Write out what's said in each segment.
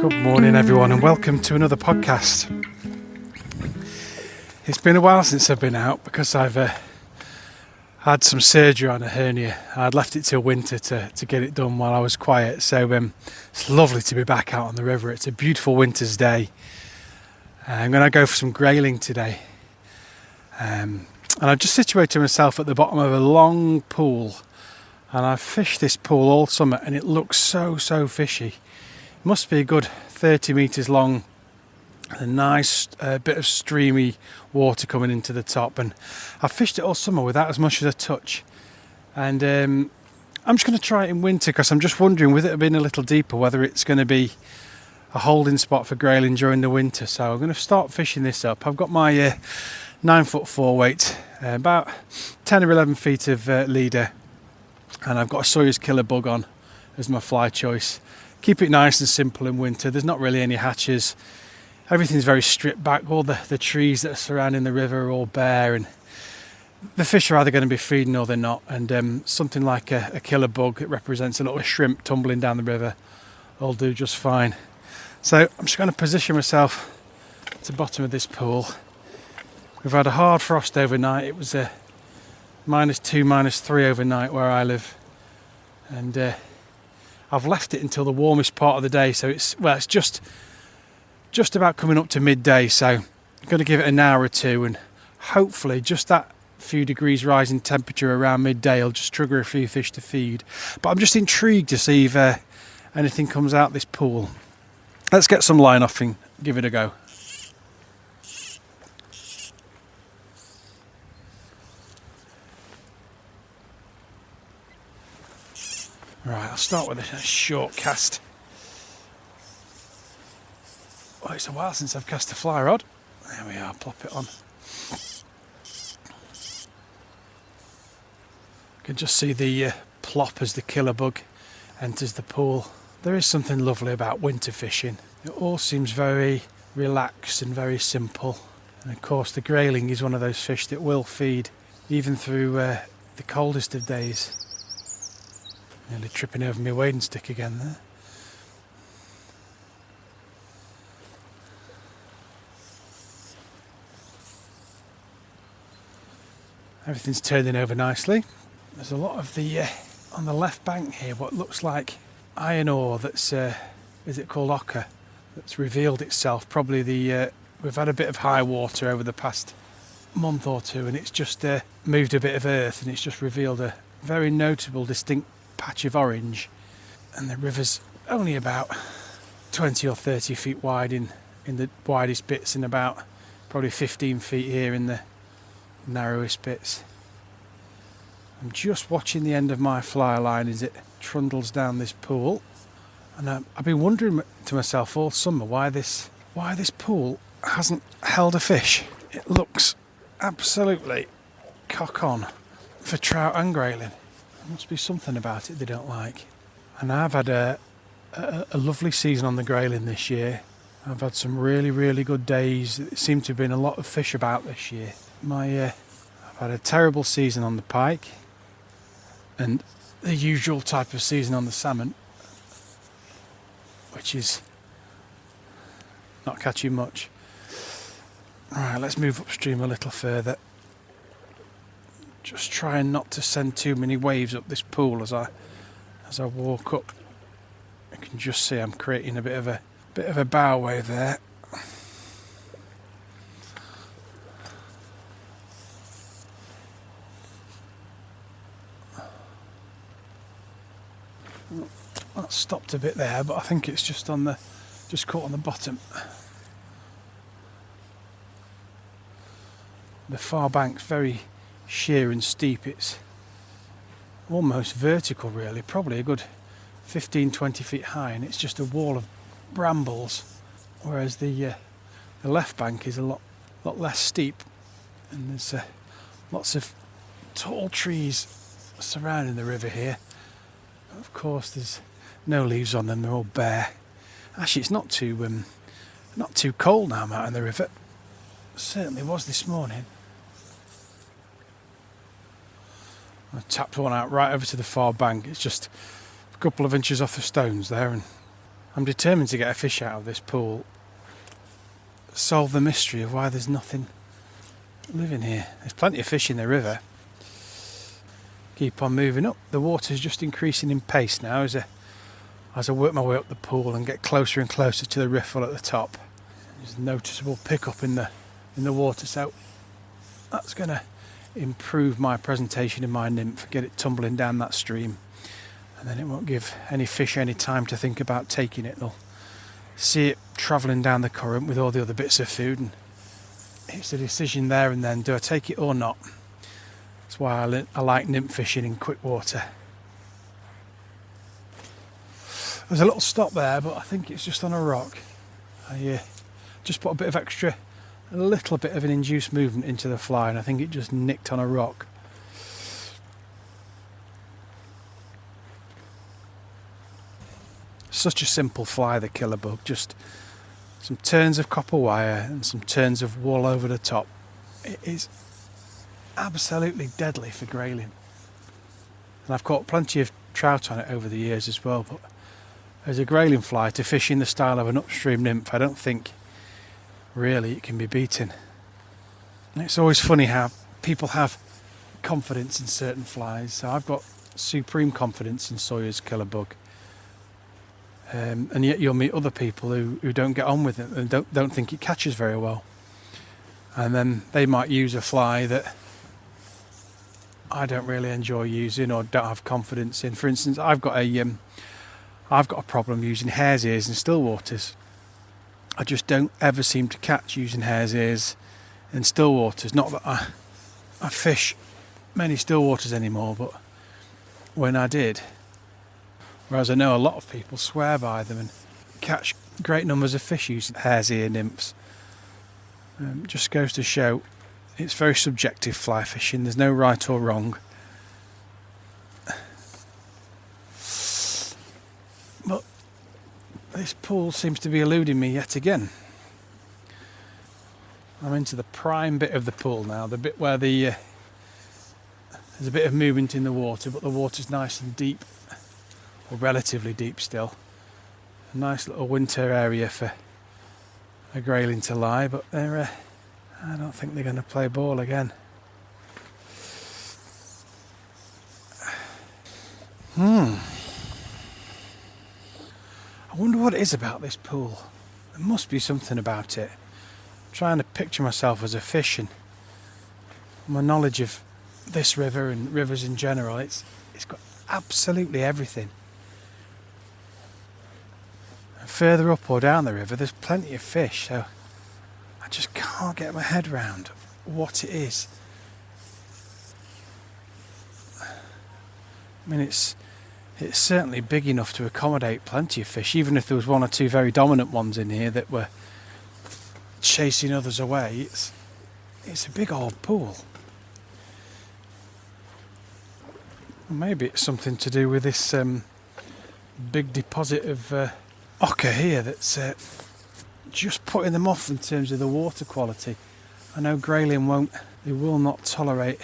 Good morning everyone and welcome to another podcast. It's been a while since I've been out because I've had some surgery on a hernia. I'd left it till winter to get it done while I was quiet, so it's lovely to be back out on the river. It's a beautiful winter's day. I'm going to go for some grayling today, and I've just situated myself at the bottom of a long pool, and I've fished this pool all summer and it looks so fishy. It must be a good 30 metres long, a nice bit of streamy water coming into the top, and I've fished it all summer without as much as a touch, and I'm just going to try it in winter because I'm just wondering, with it being a little deeper, whether it's going to be a holding spot for grayling during the winter. So I'm going to start fishing this up. I've got my 9'4" weight, about 10 or 11 feet of leader, and I've got a Sawyer's killer bug on as my fly choice. Keep it nice and simple in winter. There's not really any hatches. Everything's very stripped back. All the trees that are surrounding the river are all bare, and the fish are either going to be feeding or they're not. And something like a killer bug that represents a little shrimp tumbling down the river will do just fine. So I'm just going to position myself at the bottom of this pool. We've had a hard frost overnight. It was a -2, -3 overnight where I live, and I've left it until the warmest part of the day, so it's just about coming up to midday, so I'm going to give it an hour or two, and hopefully just that few degrees rise in temperature around midday will just trigger a few fish to feed. But I'm just intrigued to see if anything comes out this pool. Let's get some line off and give it a go. Right, I'll start with a short cast. Oh, it's a while since I've cast a fly rod. There we are, plop it on. You can just see the plop as the killer bug enters the pool. There is something lovely about winter fishing. It all seems very relaxed and very simple. And of course the grayling is one of those fish that will feed even through the coldest of days. Nearly tripping over my wading stick again there. Everything's turning over nicely. There's a lot of the on the left bank here, what looks like iron ore that's is it called ochre, that's revealed itself. Probably we've had a bit of high water over the past month or two, and it's just moved a bit of earth, and it's just revealed a very notable distinct patch of orange. And the river's only about 20 or 30 feet wide in the widest bits, and about probably 15 feet here in the narrowest bits. I'm just watching the end of my fly line as it trundles down this pool, and I've been wondering to myself all summer why this pool hasn't held a fish. It looks absolutely cock on for trout and grayling. There must be something about it they don't like. And I've had a lovely season on the grayling this year. I've had some really good days. There seem to have been a lot of fish about this year. I've had a terrible season on the pike, and the usual type of season on the salmon, which is not catching much. Alright, let's move upstream a little further. Just trying not to send too many waves up this pool as I walk up. You can just see I'm creating a bit of a bow wave there. That stopped a bit there, but I think it's just caught on the bottom. The far bank's very sheer and steep. It's almost vertical really, probably a good 15-20 feet high, and it's just a wall of brambles, whereas the left bank is a lot less steep, and there's lots of tall trees surrounding the river here. Of course there's no leaves on them, they're all bare. Actually it's not too cold now I'm out in the river. It certainly was this morning. I tapped one out right over to the far bank. It's just a couple of inches off the stones there, and I'm determined to get a fish out of this pool, solve the mystery of why there's nothing living here. There's plenty of fish in the river. Keep on moving up. The water's just increasing in pace now as I work my way up the pool and get closer and closer to the riffle at the top. There's a noticeable pickup in the water, so that's going to improve my presentation in my nymph, get it tumbling down that stream, and then it won't give any fish any time to think about taking it. They'll see it travelling down the current with all the other bits of food, and it's a decision there and then, do I take it or not? That's why I like nymph fishing in quick water. There's a little stop there, but I think it's just on a rock. I just put a little bit of an induced movement into the fly, and I think it just nicked on a rock. Such a simple fly, the killer bug. Just some turns of copper wire and some turns of wool over the top. It is absolutely deadly for grayling. And I've caught plenty of trout on it over the years as well, but as a grayling fly to fish in the style of an upstream nymph, I don't think really it can be beaten. And it's always funny how people have confidence in certain flies. So I've got supreme confidence in Sawyer's killer bug. And yet you'll meet other people who don't get on with it and don't think it catches very well. And then they might use a fly that I don't really enjoy using or don't have confidence in. For instance, I've got a problem using hare's ears in still waters. I just don't ever seem to catch using hare's ears in still waters. Not that I fish many still waters anymore, but when I did, whereas I know a lot of people swear by them and catch great numbers of fish using hare's ear nymphs. Just goes to show it's very subjective fly fishing. There's no right or wrong. But this pool seems to be eluding me yet again. I'm into the prime bit of the pool now, the bit where there's a bit of movement in the water, but the water's nice and deep, or relatively deep still. A nice little winter area for a grayling to lie, but I don't think they're going to play ball again. I wonder what it is about this pool. There must be something about it. I'm trying to picture myself as a fish, and my knowledge of this river and rivers in general, it's got absolutely everything. And further up or down the river, there's plenty of fish, so I just can't get my head around what it is. I mean, it's certainly big enough to accommodate plenty of fish, even if there was one or two very dominant ones in here that were chasing others away. It's a big old pool. Maybe it's something to do with this big deposit of ochre here that's just putting them off in terms of the water quality. I know grayling won't tolerate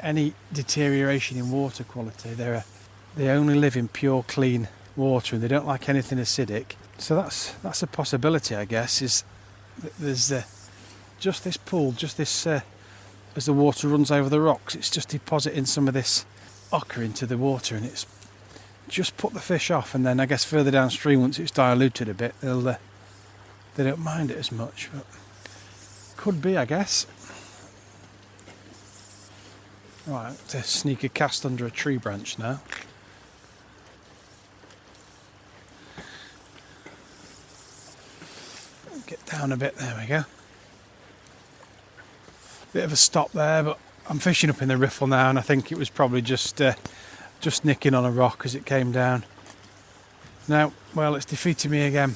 any deterioration in water quality. They only live in pure clean water and they don't like anything acidic. So that's a possibility, I guess, is that there's just this pool, just this as the water runs over the rocks, it's just depositing some of this ochre into the water, and it's just put the fish off. And then I guess further downstream, once it's diluted a bit, they don't mind it as much. But could be, I guess. Right, to sneak a cast under a tree branch now. Get down a bit, there we go. Bit of a stop there, but I'm fishing up in the riffle now, and I think it was probably just nicking on a rock as it came down. Now, well, it's defeated me again.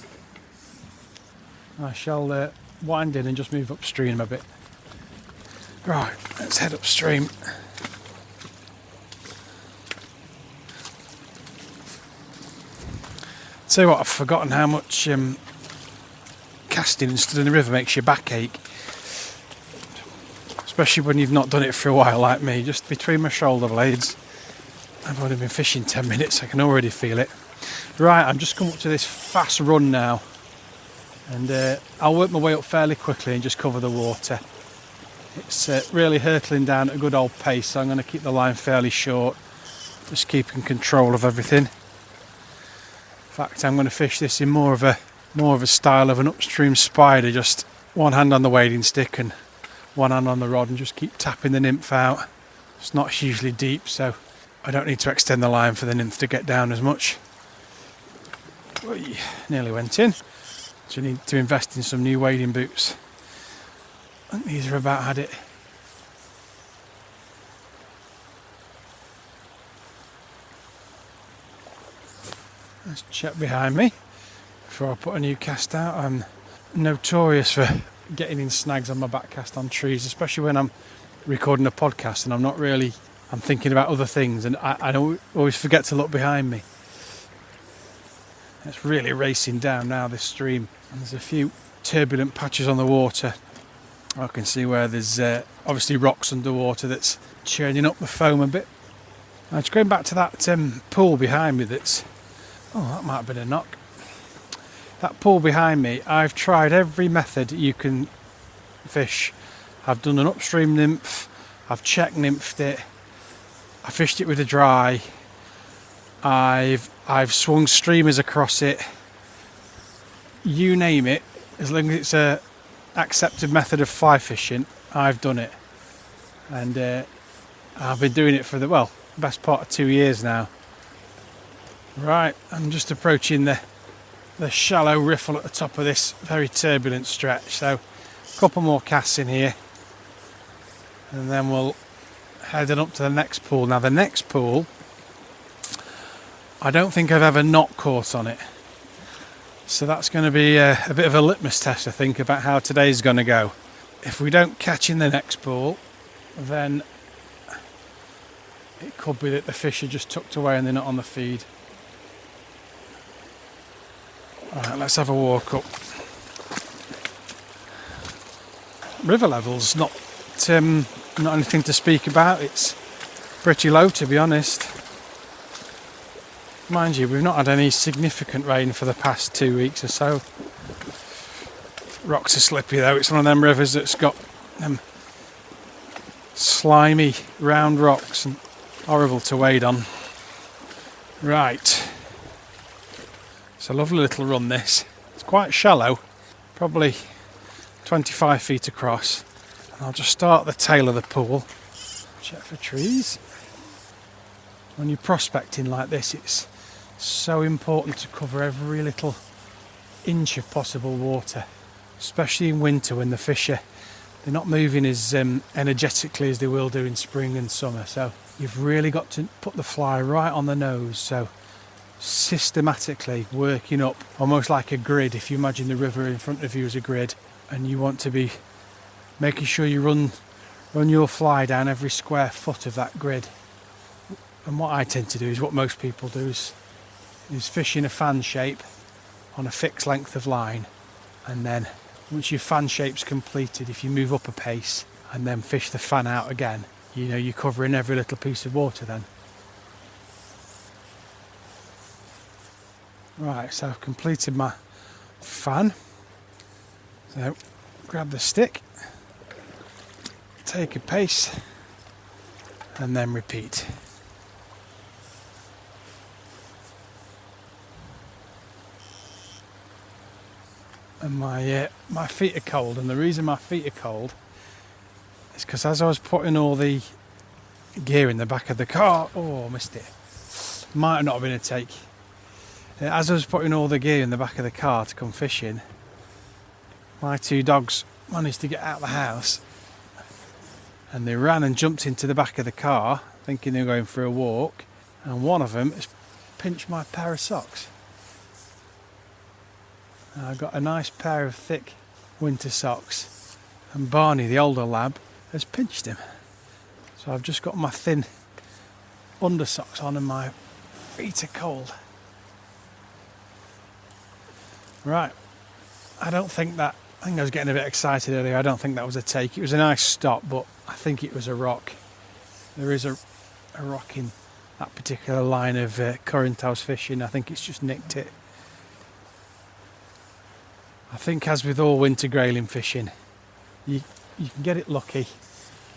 I shall wind in and just move upstream a bit. Right, let's head upstream. Tell you what, I've forgotten how much casting and stood in the river makes your back ache. Especially when you've not done it for a while like me, just between my shoulder blades. I've only been fishing 10 minutes, I can already feel it. Right, I'm just come up to this fast run now, and I'll work my way up fairly quickly and just cover the water. It's really hurtling down at a good old pace, so I'm going to keep the line fairly short, just keeping control of everything. In fact, I'm going to fish this in more of a style of an upstream spider, just one hand on the wading stick and one hand on the rod, and just keep tapping the nymph out. It's not hugely deep, so I don't need to extend the line for the nymph to get down as much. Oy, nearly went in. So you need to invest in some new wading boots. I think these are about had it. Let's check behind me before I put a new cast out. I'm notorious for getting in snags on my back cast on trees, especially when I'm recording a podcast and I'm thinking about other things, and I don't always forget to look behind me. It's really racing down now, this stream, and there's a few turbulent patches on the water. I can see where there's obviously rocks underwater that's churning up the foam a bit. Now, just going back to that pool behind me that might have been a knock. That pool behind me, I've tried every method you can fish. I've done an upstream nymph, I've check nymphed it, I fished it with a dry, I've swung streamers across it. You name it, as long as it's a accepted method of fly fishing, I've done it. And I've been doing it for the best part of 2 years now. Right, I'm just approaching the shallow riffle at the top of this very turbulent stretch, so a couple more casts in here and then we'll head on up to the next pool. Now the next pool, I don't think I've ever not caught on it, so that's going to be a bit of a litmus test, I think, about how today's going to go. If we don't catch in the next pool, then it could be that the fish are just tucked away and they're not on the feed. Alright, let's have a walk up. River level's not anything to speak about. It's pretty low, to be honest. Mind you, we've not had any significant rain for the past 2 weeks or so. Rocks are slippy though. It's one of them rivers that's got slimy round rocks and horrible to wade on. Right. It's a lovely little run, this. It's quite shallow, probably 25 feet across. And I'll just start at the tail of the pool. Check for trees. When you're prospecting like this, it's so important to cover every little inch of possible water, especially in winter when the fish they're not moving as energetically as they will do in spring and summer. So you've really got to put the fly right on the nose, so systematically working up almost like a grid. If you imagine the river in front of you as a grid, and you want to be making sure you run your fly down every square foot of that grid. And what I tend to do is what most people do is fish in a fan shape on a fixed length of line, and then once your fan shape's completed, if you move up a pace and then fish the fan out again, you're covering every little piece of water then. Right, so I've completed my fan. So grab the stick, take a pace, and then repeat. And my feet are cold, and the reason my feet are cold is because as I was putting all the gear in the back of the car, missed it. Might not have been a take. As I was putting all the gear in the back of the car to come fishing, my two dogs managed to get out of the house, and they ran and jumped into the back of the car thinking they were going for a walk, and one of them has pinched my pair of socks. Now, I've got a nice pair of thick winter socks, and Barney, the older lab, has pinched him. So I've just got my thin under socks on and my feet are cold. Right, I think I was getting a bit excited earlier. I don't think that was a take. It was a nice stop, but I think it was a rock. There is a rock in that particular line of current I was fishing. I think it's just nicked it. I think, as with all winter grayling fishing, you can get it lucky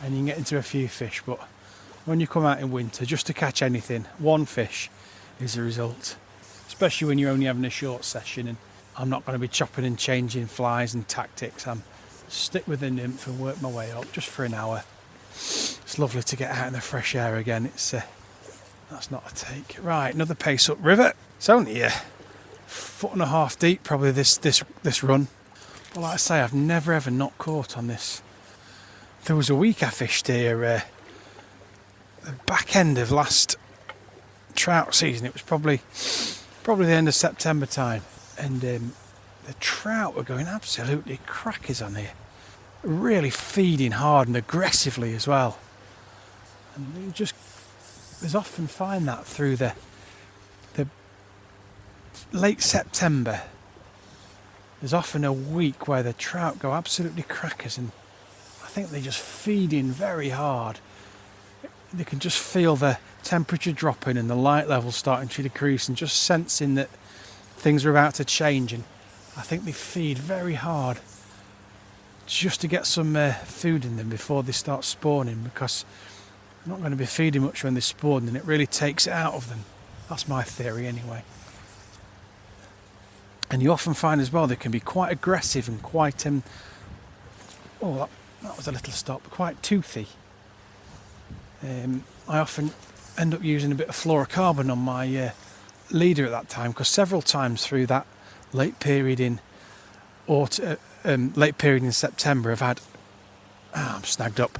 and you can get into a few fish, but when you come out in winter, just to catch anything, one fish is the result, especially when you're only having a short session. And I'm not going to be chopping and changing flies and tactics. I'm stick with the nymph and work my way up just for an hour. It's lovely to get out in the fresh air again. That's not a take. Right, another pace up river. It's only a 1.5 foot deep probably this run. But like I say, I've never ever not caught on this. There was a week I fished here, the back end of last trout season. It was probably the end of September time, and the trout were going absolutely crackers on here, really feeding hard and aggressively as well. And there's often find that through the late September. There's often a week where the trout go absolutely crackers, and I think they just feed in very hard. They can just feel the temperature dropping and the light level starting to decrease, and just sensing that things are about to change, and I think they feed very hard just to get some food in them before they start spawning, because they're not going to be feeding much when they spawn, and it really takes it out of them. That's my theory anyway. And you often find as well they can be quite aggressive and quite that was a little stop, quite toothy. I often end up using a bit of fluorocarbon on my leader at that time, because several times through that late period in September I've had I'm snagged up.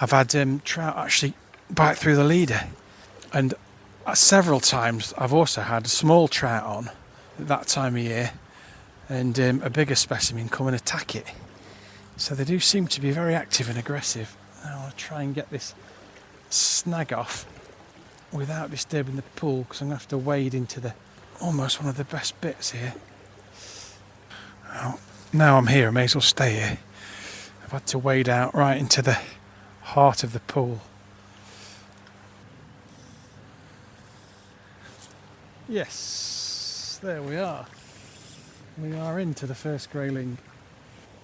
I've had trout actually bite through the leader, and several times I've also had a small trout on at that time of year, and a bigger specimen come and attack it. So they do seem to be very active and aggressive. Now I'll try and get this snag off without disturbing the pool, because I'm going to have to wade into almost one of the best bits here. Well, now I'm here, I may as well stay here. I've had to wade out right into the heart of the pool. Yes, there we are. We are into the first grayling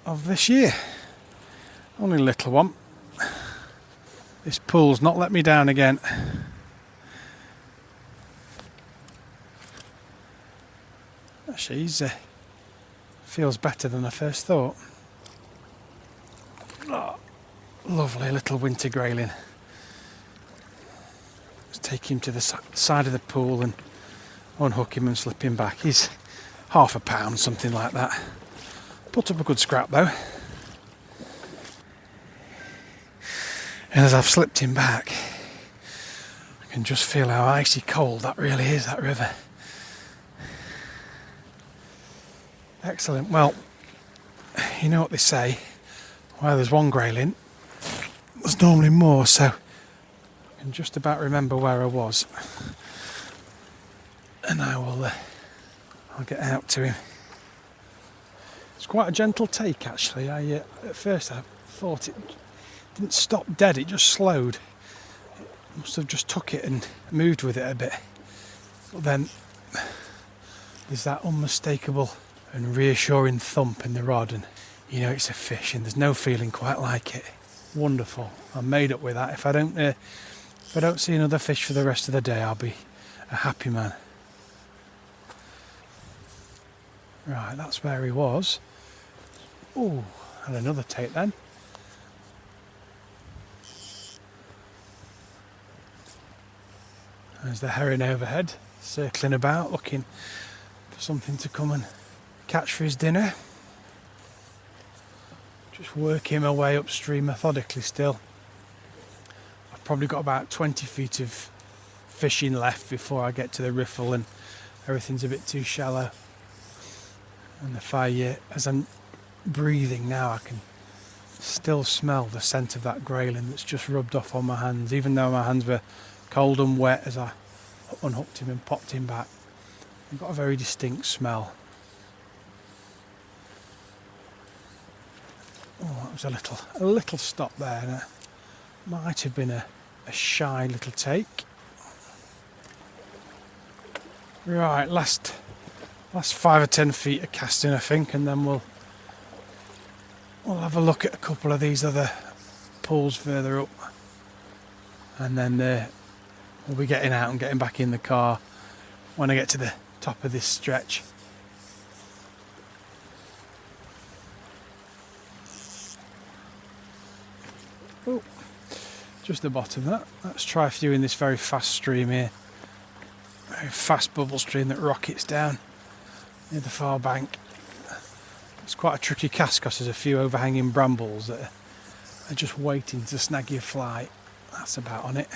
of this year. Only a little one. This pool's not let me down again. Actually, he feels better than I first thought. Oh, lovely little winter grayling. Let's take him to the side of the pool and unhook him and slip him back. He's half a pound, something like that. Put up a good scrap though. And as I've slipped him back, I can just feel how icy cold that really is, that river. Excellent. Well, you know what they say, where there's one grayling, there's normally more, so I can just about remember where I was. And I'll get out to him. It's quite a gentle take actually. At first I thought it didn't stop dead, it just slowed. It must have just took it and moved with it a bit. But then there's that unmistakable and reassuring thump in the rod, and you know it's a fish, and there's no feeling quite like it. Wonderful. I'm made up with that. If I don't see another fish for the rest of the day, I'll be a happy man. Right, that's where he was. Oh, and another take then. There's the herring overhead, circling about, looking for something to come and catch for his dinner. Just working my way upstream methodically still. I've probably got about 20 feet of fishing left before I get to the riffle, and everything's a bit too shallow. And as I'm breathing now, I can still smell the scent of that grayling that's just rubbed off on my hands, even though my hands were cold and wet as I unhooked him and popped him back. I've got a very distinct smell. Oh, that was a little stop there. And it might have been a shy little take. Right, last 5 or 10 feet of casting I think, and then we'll have a look at a couple of these other pools further up, and then we'll be getting out and getting back in the car when I get to the top of this stretch. Oh, just the bottom of that. Let's try a few in this very fast stream here. Very fast bubble stream that rockets down near the far bank. It's quite a tricky cast because there's a few overhanging brambles that are just waiting to snag your fly. That's about on it.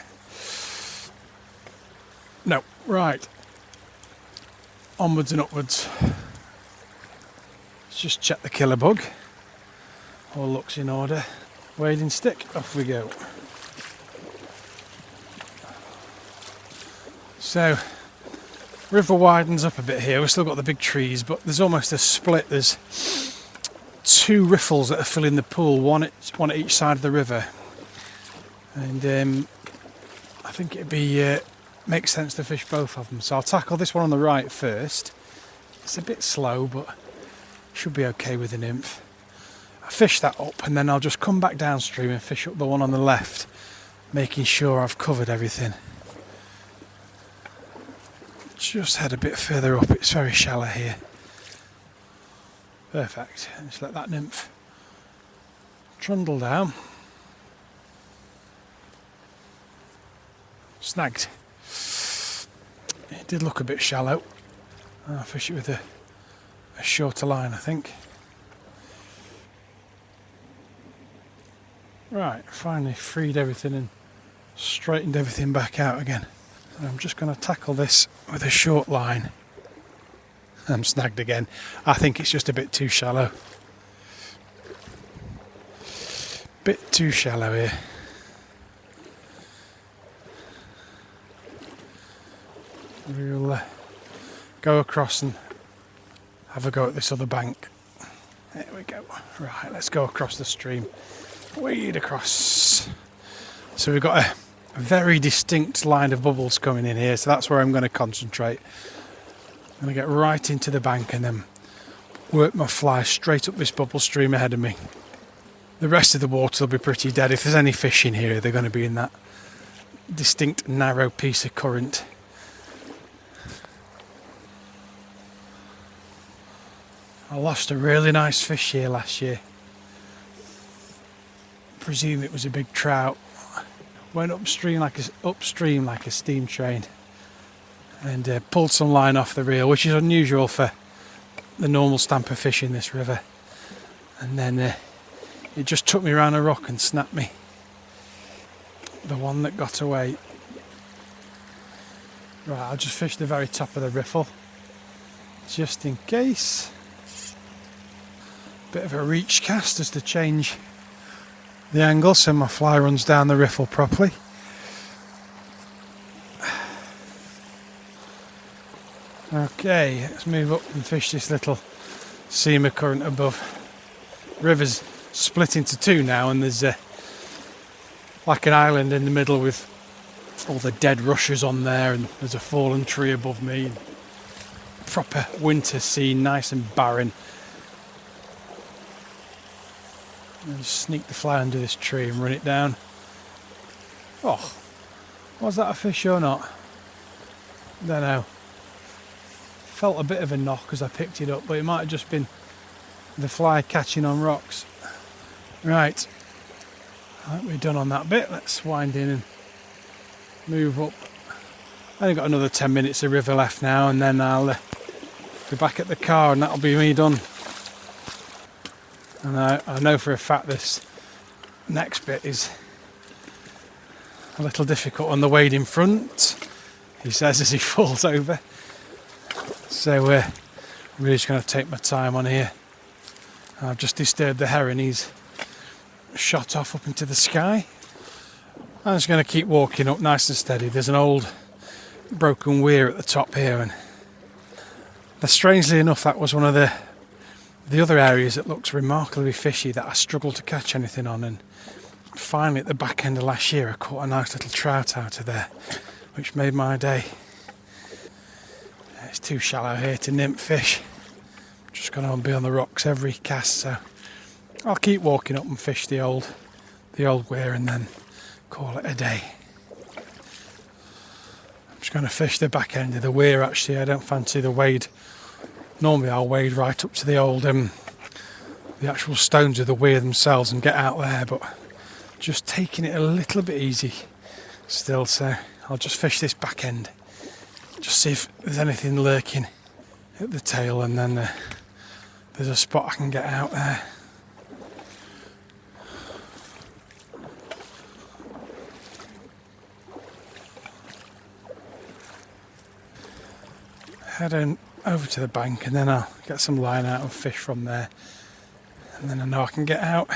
No, right. Onwards and upwards. Let's just check the killer bug. All looks in order. Wading stick, off we go. So, river widens up a bit here. We've still got the big trees, but there's almost a split. There's 2 riffles that are filling the pool, one at each side of the river. And I think it'd be makes sense to fish both of them. So I'll tackle this one on the right first. It's a bit slow, but should be okay with the nymph. I fish that up, and then I'll just come back downstream and fish up the one on the left, making sure I've covered everything. Just head a bit further up, it's very shallow here. Perfect. Just let that nymph trundle down. Snagged. It did look a bit shallow. I'll fish it with a shorter line, I think. Right, finally freed everything and straightened everything back out again. So I'm just going to tackle this with a short line. I'm snagged again. I think it's just a bit too shallow. Bit too shallow here. We'll go across and have a go at this other bank. There we go. Right, let's go across the stream. Wade across. So we've got a very distinct line of bubbles coming in here, so that's where I'm going to concentrate. I'm going to get right into the bank and then work my fly straight up this bubble stream ahead of me. The rest of the water will be pretty dead. If there's any fish in here, they're going to be in that distinct narrow piece of current. I lost a really nice fish here last year. I presume it was a big trout. Went upstream like a steam train, and pulled some line off the reel, which is unusual for the normal stamp of fish in this river. And then it just took me around a rock and snapped me. The one that got away. Right, I'll just fish the very top of the riffle, just in case. Bit of a reach cast just to change the angle so my fly runs down the riffle properly. Okay, let's move up and fish this little seam of current above. River's split into 2 now, and there's like an island in the middle with all the dead rushes on there, and there's a fallen tree above me. Proper winter scene, nice and barren. And just sneak the fly under this tree and run it down. Oh, was that a fish or not? Don't know. Felt a bit of a knock as I picked it up, but it might have just been the fly catching on rocks. Right, I think we're done on that bit. Let's wind in and move up. Only got another 10 minutes of river left now, and then I'll be back at the car and that'll be me done. And I know for a fact this next bit is a little difficult on the wade in front, he says as he falls over. So I'm really just going to take my time on here. I've just disturbed the heron, he's shot off up into the sky. I'm just going to keep walking up nice and steady. There's an old broken weir at the top here, and strangely enough that was one of the other areas that looks remarkably fishy that I struggled to catch anything on, and finally at the back end of last year I caught a nice little trout out of there, which made my day. too shallow here to nymph fish. Just going to be on the rocks every cast, so I'll keep walking up and fish the old weir and then call it a day. I'm just going to fish the back end of the weir actually. I don't fancy the wade. Normally I'll wade right up to the old the actual stones of the weir themselves and get out there, but just taking it a little bit easy still, so I'll just fish this back end, just see if there's anything lurking at the tail, and then there's a spot I can get out there. Head on over to the bank and then I'll get some line out and fish from there, and then I know I can get out.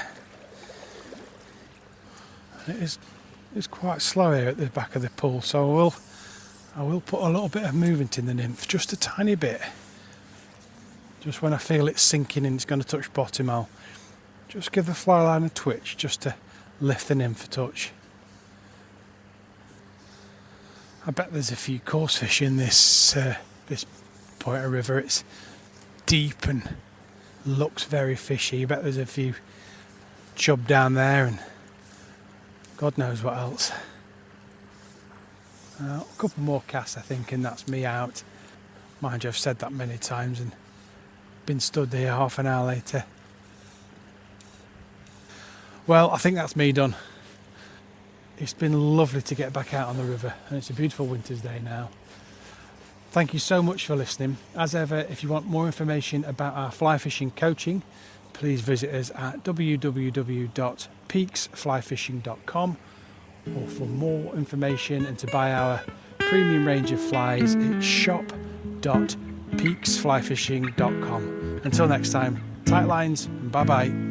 It's quite slow here at the back of the pool, so I will put a little bit of movement in the nymph, just a tiny bit. Just when I feel it sinking and it's going to touch bottom, I'll just give the fly line a twitch just to lift the nymph a touch. I bet there's a few coarse fish in this point of river. It's deep and looks very fishy. I bet there's a few chub down there and God knows what else. A couple more casts I think and that's me out. Mind you, I've said that many times and been stood here half an hour later. Well, I think that's me done. It's been lovely to get back out on the river and it's a beautiful winter's day now. Thank you so much for listening. As ever, if you want more information about our fly fishing coaching, please visit us at www.peaksflyfishing.com, or for more information and to buy our premium range of flies, it's shop.peaksflyfishing.com. Until next time, tight lines and bye bye.